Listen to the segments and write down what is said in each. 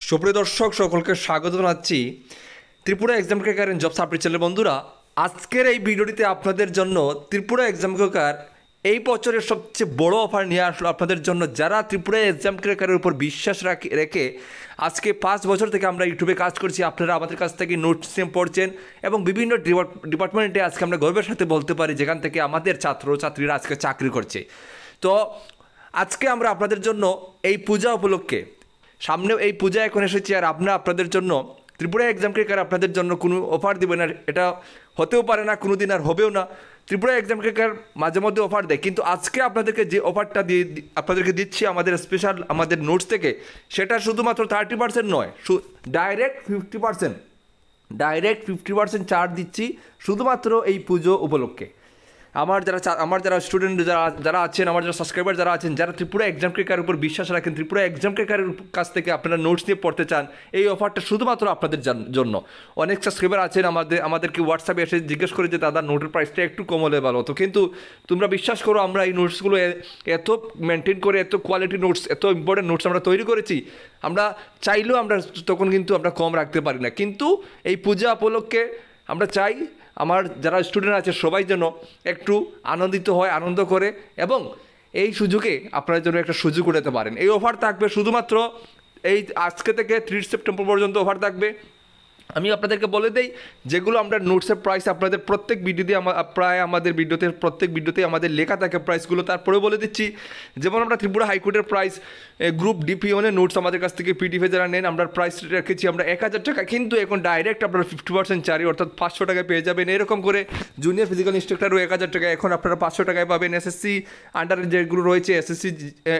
সুপ্রিয় দর্শক সকলকে স্বাগত জানাচ্ছি Tripura exam cracker and job supply channel. বন্ধুরা, আজকের এই ভিডিওটিতে আপনাদের জন্য ত্রিপুরা এক্সাম ক্র্যাকার এই বছরের সবচেয়ে বড় অফার নিয়ে আসলো আপনাদের জন্য। যারা ত্রিপুরা এক্সাম ক্র্যাকারের উপর বিশ্বাস রেখে আজকে 5 বছর থেকে আমরা ইউটিউবে কাজ করছি, আপনারা আমাদের কাছ থেকে নোটস পড়ছেন এবং বিভিন্ন ডিপার্টমেন্টে আজকে আমরা গর্বের সাথে বলতে পারি যেখান থেকে আমাদের ছাত্রছাত্রীরা আজকে চাকরি করছে। তো আজকে আমরা আপনাদের জন্য এই পূজা উপলক্ষে, সামনে এই পূজা এখন এসেছে, আর আপনাদের জন্য ত্রিপুরা এক্সাম ক্র্যাকার আপনাদের জন্য কোনো অফার দেবে না, এটা হতেও পারে না, কোনো দিন আর হবেও না। ত্রিপুরা এক্সাম ক্র্যাকার মাঝে মধ্যে অফার দেয়, কিন্তু আজকে আপনাদেরকে যে অফারটা আপনাদেরকে দিচ্ছি আমাদের স্পেশাল আমাদের নোটস থেকে, সেটা শুধুমাত্র 30% নয়, ডাইরেক্ট 50% ছাড় দিচ্ছি শুধুমাত্র এই পুজো উপলক্ষে। আমার যারা স্টুডেন্ট যারা আছেন, আমার যারা সাবস্ক্রাইবার যারা আছেন, যারা ত্রিপুরা এক্সাম ক্র্যাকারের উপর বিশ্বাস রাখেন, ত্রিপুরা এক্সাম ক্র্যাকারের কাছ থেকে আপনারা নোটস নিয়ে পড়তে চান, এই অফারটা শুধুমাত্র আপনাদের জন্য। অনেক সাবস্ক্রাইবার আছেন আমাদেরকে হোয়াটসঅ্যাপে এসে জিজ্ঞেস করে যে দাদা নোটের প্রাইসটা একটু কম হলে ভালো হতো, কিন্তু তোমরা বিশ্বাস করো আমরা এই নোটসগুলো এত মেনটেন করে, এত কোয়ালিটি নোটস, এত ইম্পর্টেন্ট নোটস আমরা তৈরি করেছি, আমরা চাইলেও আমরা তখন কিন্তু আমরা কম রাখতে পারি না। কিন্তু এই পূজা উপলক্ষে আমরা চাই আমার যারা স্টুডেন্ট আছে সবাই যেন একটু আনন্দিত হয়, আনন্দ করে, এবং এই সুযোগে আপনার জন্য একটা সুযোগ উঠাতে পারেন। এই অফার থাকবে শুধুমাত্র এই আজকে থেকে 30 সেপ্টেম্বর পর্যন্ত অফার থাকবে। আমি আপনাদেরকে বলে দেই যেগুলো আমরা নোটসের প্রাইস আপনাদের প্রত্যেক ভিডিওতে প্রায় আমাদের প্রত্যেক ভিডিওতে আমাদের লেখা থাকে প্রাইসগুলো, তারপরে বলে দিচ্ছি। যেমন আমরা ত্রিপুরা হাইকোর্টের প্রাইস গ্রুপ ডিপিওনের নোটস আমাদের কাছ থেকে পিডিএফে যারা নেন, আমরা প্রাইস রেখেছি আমরা 1000 টাকা, কিন্তু এখন ডাইরেক্ট আপনারা 50% ছাড়ি অর্থাৎ 500 টাকায় পেয়ে যাবেন। এরকম করে জুনিয়র ফিজিক্যাল ইনস্ট্রাক্টরও 1000 টাকা, এখন আপনারা 500 টাকায় পাবেন। এসএসসি আন্ডারে যেগুলো রয়েছে, এসএসসি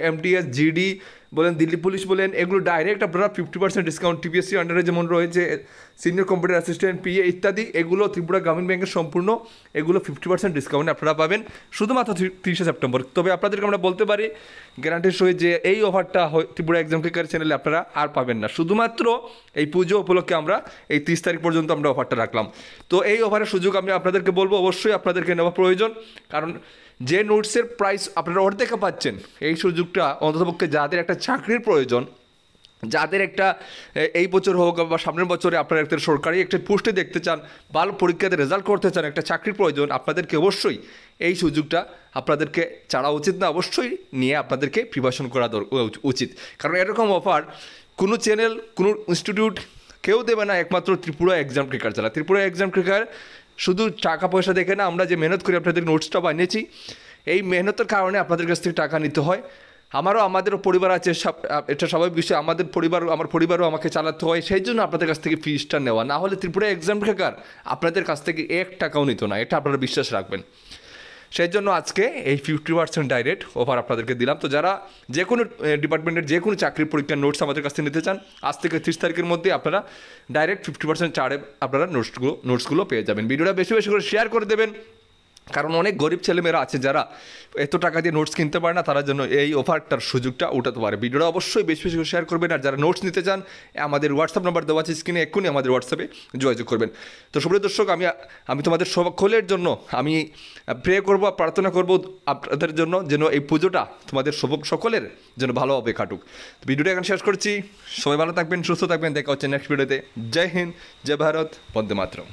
এমটিএস জিডি বলেন, দিল্লি পুলিশ বলেন, এগুলো ডাইরেক্ট আপনারা 50% ডিসকাউন্ট। টিপিএসসি আন্ডারে যেমন রয়েছে সিনিয়র কম্পিউটার অ্যাসিস্ট্যান্ট, পিএ ইত্যাদি, এগুলো ত্রিপুরা গ্রামীণ ব্যাংকের সম্পূর্ণ এগুলো 50% ডিসকাউন্ট আপনারা পাবেন শুধুমাত্র 30 সেপ্টেম্বর। তবে আপনাদেরকে আমরা বলতে পারি গ্যারান্টির সহিত যে এই অফারটা ত্রিপুরা এক্সাম ক্র্যাকার চ্যানেলে আপনারা আর পাবেন না। শুধুমাত্র এই পুজো উপলক্ষে আমরা এই 30 তারিখ পর্যন্ত আমরা অফারটা রাখলাম। তো এই অফারের সুযোগ আমি আপনাদেরকে বলবো অবশ্যই আপনাদেরকে নেওয়া প্রয়োজন, কারণ যে নোটসের প্রাইস আপনারা অর্ধেকে পাচ্ছেন, এই সুযোগটা অন্ততপক্ষে যাদের একটা চাকরির প্রয়োজন, যাদের একটা এই বছর হোক বা সামনের বছরে আপনারা একটা সরকারি একটা পোস্টে দেখতে চান, ভালো পরীক্ষাতে রেজাল্ট করতে চান, একটা চাকরির প্রয়োজন, আপনাদেরকে অবশ্যই এই সুযোগটা আপনাদেরকে ছাড়া উচিত না, অবশ্যই নিয়ে আপনাদেরকে প্রিপারেশন করা উচিত। কারণ এরকম অফার কোনো চ্যানেল, কোনো ইনস্টিটিউট কেউ দেবে না, একমাত্র ত্রিপুরা এক্সাম ক্র্যাকার ছাড়া। ত্রিপুরা এক্সাম ক্র্যাকার শুধু টাকা পয়সা দেখে না, আমরা যে মেহনত করে আপনাদের নোটসটা বানিয়েছি, এই মেহনতের কারণে আপনাদের কাছ থেকে টাকা নিতে হয়। আমাদেরও পরিবার আছে, এটা স্বাভাবিক বিষয়, আমার পরিবারও আমাকে চালাতে হয়, সেই জন্য আপনাদের কাছ থেকে ফিসটা নেওয়া। না হলে ত্রিপুরা এক্সাম ক্র্যাকার আপনাদের কাছ থেকে 1 টাকাও নিত না, এটা আপনারা বিশ্বাস রাখবেন। সেই জন্য আজকে এই 50% ডাইরেক্ট অফার আপনাদেরকে দিলাম। তো যারা যে কোনো ডিপার্টমেন্টের যে কোনো চাকরির পরীক্ষার নোটস আমাদের কাছ থেকে নিতে চান, আজ থেকে 30 তারিখের মধ্যে আপনারা ডাইরেক্ট 50% ছাড়ে আপনারা নোটসগুলো পেয়ে যাবেন। ভিডিওটা বেশি বেশি করে শেয়ার করে দেবেন, কারণ অনেক গরিব ছেলেমেয়েরা আছে যারা এত টাকা দিয়ে নোটস কিনতে পারে না, তারা যেন এই অফারটার সুযোগটা উঠাতে পারে। ভিডিওটা অবশ্যই বেশি বেশি করে শেয়ার করবেন, আর যারা নোটস নিতে চান আমাদের হোয়াটসঅ্যাপ নাম্বার দেওয়া আছে স্ক্রিনে, এক্ষুনি আমাদের হোয়াটসঅ্যাপে যোগাযোগ করবেন। তো সুপ্রিয় দর্শক, আমি তোমাদের সকলের জন্য আমি প্রে করব, প্রার্থনা করব আপনাদের জন্য যেন এই পুজোটা তোমাদের সকলের যেন ভালোভাবে কাটুক। ভিডিওটা এখন শেষ করছি, সবাই ভালো থাকবেন, সুস্থ থাকবেন, দেখা হচ্ছে নেক্সট ভিডিওতে। জয় হিন্দ, জয় ভারত, বন্দে মাতরম।